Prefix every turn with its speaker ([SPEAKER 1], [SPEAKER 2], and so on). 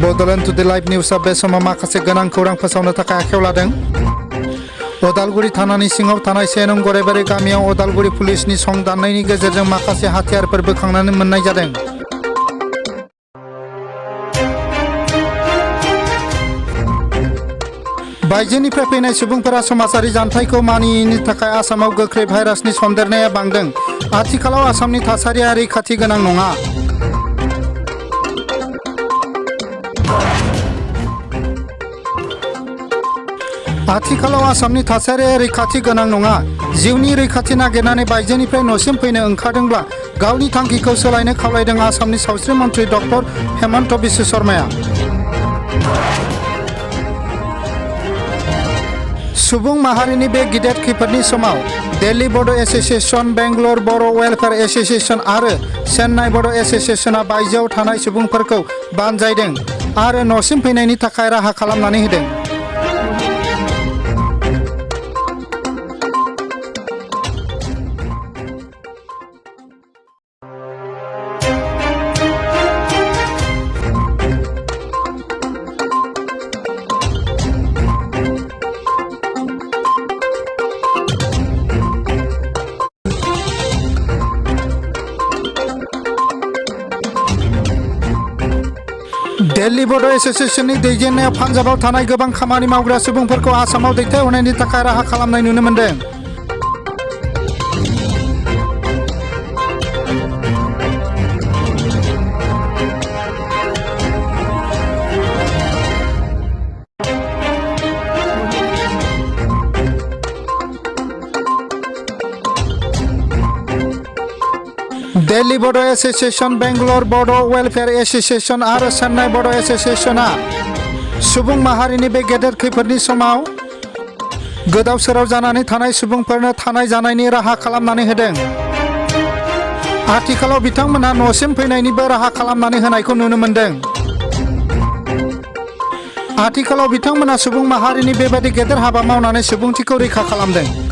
[SPEAKER 1] Bodoland to the live news of Besoma Makase Ganang Kurang Pasona Takakeladen. Odalguri Tanani Singo Tanai Senum Gorebere Gamia, Odalguri Police ni Song Danani Gazer Makase Hatiar Perbekangan Manajaden. बायजोनिफ्राय फैनाय सुबुंफोरा समाजारि जानथायखौ मानियैनि थाखाय आसामाव गोख्रै भाइरासनि सन्देरनाया बांदों। आथिखालाव आसामनि थासारिया रैखाथि गोनां नङा। आथिखालाव आसामनि थासारिया रैखाथि गोनां नङा। जिउनि रैखाथि नागिरनानै बायजोनिफ्राय न'सिम फैनो ओंखारदोंब्ला गावनि थांखिखौ सोलायनो खावलायदों आसामनि सावस्रि मन्थ्रि डक्टर हेमन्त बिश्व शर्माया। सुबुं माहारिनि बे गिदिर खैफोदनि समाव दिल्ली बड' एस'सिएशन, बेंगलर बर' वेलफेयार एस'सिएशन आरो चेन्नाइ बड' एस'सिएशनआ बायजोआव थानाय सुबुंफोरखौ बानजायदों आरो न'सिम फैनायनि थाखाय राहा खालामनानै होदों। दिल्ली बड' एस'सिएशननि दैदेननायाव पान्जाबाव थानाय गोबां खामानि मावग्रा सुबुंफोरखौ आसामाव दैथायहरनायनि थाखाय राहा खालामनाय नुनो मोनदों। दिल्ली बड' एस'सिएशन, बेंगलर बड' वेलफेयार एस'सिएशन आरो चेन्नाइ बड' एस'सिएशनआ सुबुं माहारिनि बे गेदेर खैफोदनि समाव गोदाव सोराव जानानै थानाय सुबुंफोरनो थानाय जानायनि राहा खालामनानै होदों। आथिखालाव बिथांमोनहा न'सिम फैनायनिबो राहा खालामनानै होनायखौ नुनो मोनदों। आथिखालाव बिथांमोनहा सुबुं माहारिनि बेबादि गेदेर हाबा मावनानै सुबुंथिखौ रैखा खालामदों।